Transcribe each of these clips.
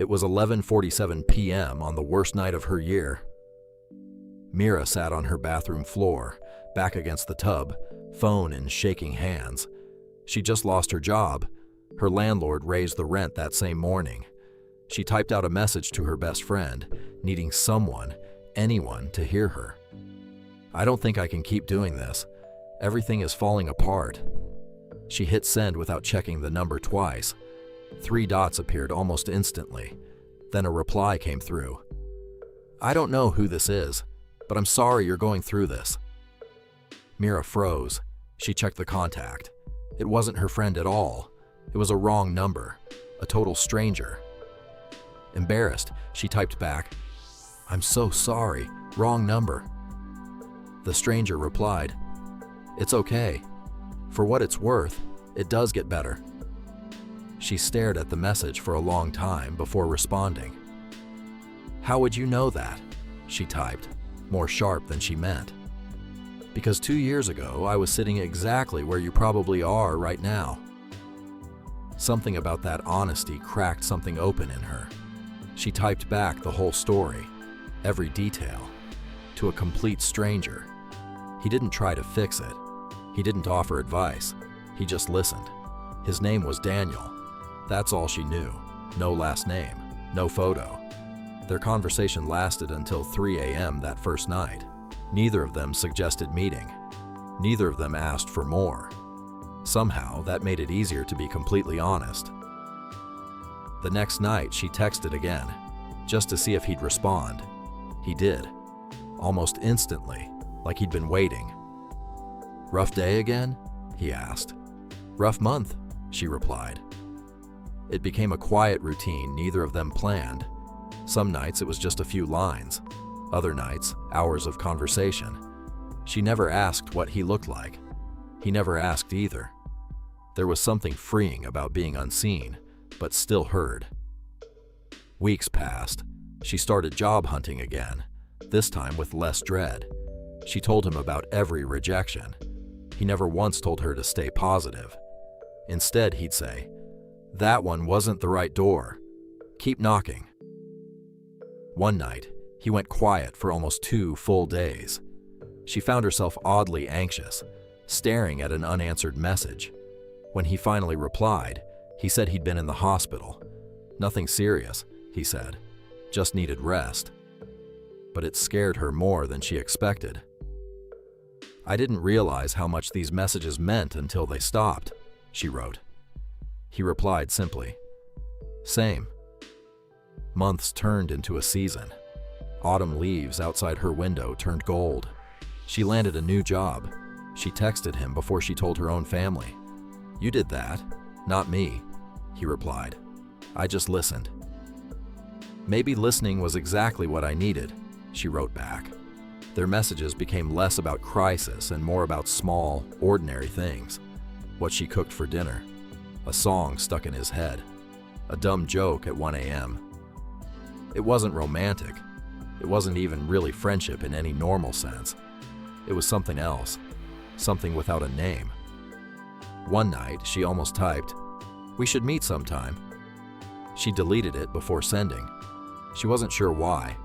It was 11:47 p.m. on the worst night of her year. Mira sat on her bathroom floor, back against the tub, phone in shaking hands. She just lost her job. Her landlord raised the rent that same morning. She typed out a message to her best friend, needing someone, anyone, to hear her. "I don't think I can keep doing this. Everything is falling apart." She hit send without checking the number twice. 3 dots appeared almost instantly. Then a reply came through. "I don't know who this is, but I'm sorry you're going through this." Mira froze. She checked the contact. It wasn't her friend at all. It was a wrong number, a total stranger. Embarrassed, she typed back, "I'm so sorry, wrong number." The stranger replied, "It's okay. For what it's worth, it does get better." She stared at the message for a long time before responding. "How would you know that?" she typed, more sharp than she meant. "Because 2 years ago, I was sitting exactly where you probably are right now." Something about that honesty cracked something open in her. She typed back the whole story, every detail, to a complete stranger. He didn't try to fix it. He didn't offer advice. He just listened. His name was Daniel. That's all she knew. No last name, no photo. Their conversation lasted until 3 a.m. that first night. Neither of them suggested meeting. Neither of them asked for more. Somehow, that made it easier to be completely honest. The next night, she texted again, just to see if he'd respond. He did, almost instantly, like he'd been waiting. "Rough day again?" he asked. "Rough month," she replied. It became a quiet routine neither of them planned. Some nights it was just a few lines. Other nights, hours of conversation. She never asked what he looked like. He never asked either. There was something freeing about being unseen, but still heard. Weeks passed. She started job hunting again, this time with less dread. She told him about every rejection. He never once told her to stay positive. Instead, he'd say, "That one wasn't the right door. Keep knocking." One night, he went quiet for almost 2 full days. She found herself oddly anxious, staring at an unanswered message. When he finally replied, he said he'd been in the hospital. Nothing serious, he said, just needed rest. But it scared her more than she expected. "I didn't realize how much these messages meant until they stopped," she wrote. He replied simply, "Same." Months turned into a season. Autumn leaves outside her window turned gold. She landed a new job. She texted him before she told her own family. "You did that, not me," he replied. "I just listened." "Maybe listening was exactly what I needed," she wrote back. Their messages became less about crisis and more about small, ordinary things. What she cooked for dinner. A song stuck in his head. A dumb joke at 1 a.m. It wasn't romantic. It wasn't even really friendship in any normal sense. It was something else. Something without a name. One night, she almost typed, "We should meet sometime." She deleted it before sending. She wasn't sure why.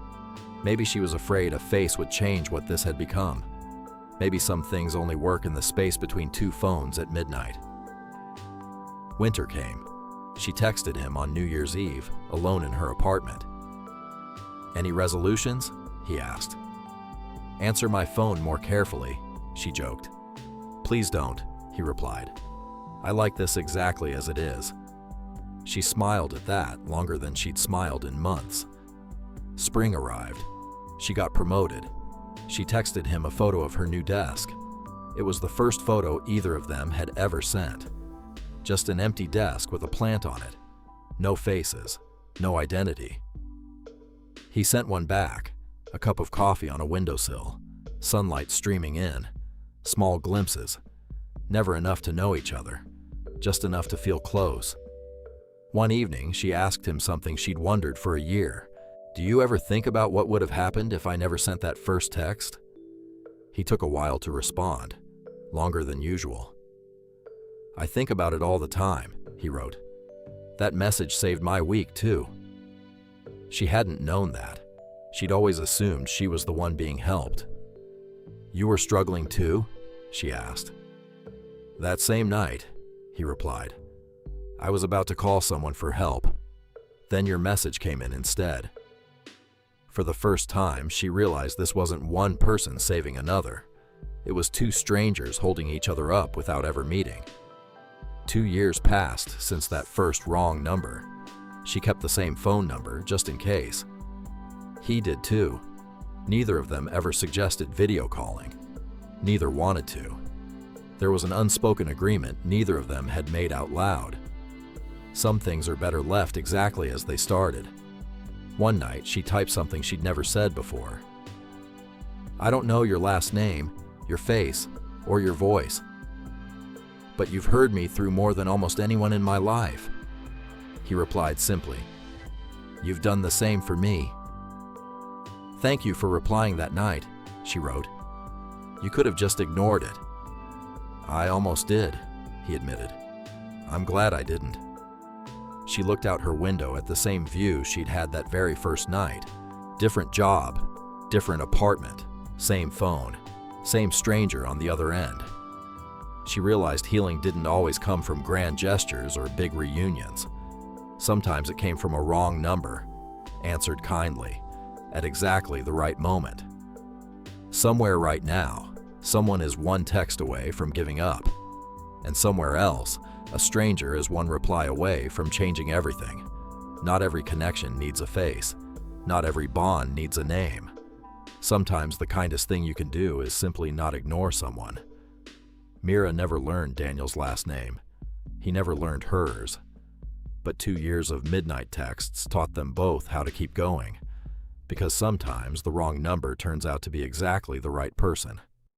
Maybe she was afraid a face would change what this had become. Maybe some things only work in the space between 2 phones at midnight. Winter came. She texted him on New Year's Eve, alone in her apartment. "Any resolutions?" he asked. "Answer my phone more carefully," she joked. "Please don't," he replied. "I like this exactly as it is." She smiled at that longer than she'd smiled in months. Spring arrived. She got promoted. She texted him a photo of her new desk. It was the first photo either of them had ever sent. Just an empty desk with a plant on it. No faces, no identity. He sent one back, a cup of coffee on a windowsill, sunlight streaming in, small glimpses, never enough to know each other, just enough to feel close. One evening, she asked him something she'd wondered for a year. "Do you ever think about what would have happened if I never sent that first text?" He took a while to respond, longer than usual. "I think about it all the time," he wrote. "That message saved my week, too." She hadn't known that. She'd always assumed she was the one being helped. "You were struggling too?" she asked. "That same night," he replied. "I was about to call someone for help. Then your message came in instead." For the first time, she realized this wasn't one person saving another. It was two strangers holding each other up without ever meeting. 2 years passed since that first wrong number. She kept the same phone number just in case. He did too. Neither of them ever suggested video calling. Neither wanted to. There was an unspoken agreement neither of them had made out loud. Some things are better left exactly as they started. One night, she typed something she'd never said before. "I don't know your last name, your face, or your voice. But you've heard me through more than almost anyone in my life." He replied simply, "You've done the same for me." "Thank you for replying that night," she wrote. "You could have just ignored it." "I almost did," he admitted. "I'm glad I didn't." She looked out her window at the same view she'd had that very first night. Different job, different apartment, same phone, same stranger on the other end. She realized healing didn't always come from grand gestures or big reunions. Sometimes it came from a wrong number, answered kindly, at exactly the right moment. Somewhere right now, someone is one text away from giving up. And somewhere else, a stranger is one reply away from changing everything. Not every connection needs a face. Not every bond needs a name. Sometimes the kindest thing you can do is simply not ignore someone. Mira never learned Daniel's last name. He never learned hers. But 2 years of midnight texts taught them both how to keep going. Because sometimes the wrong number turns out to be exactly the right person.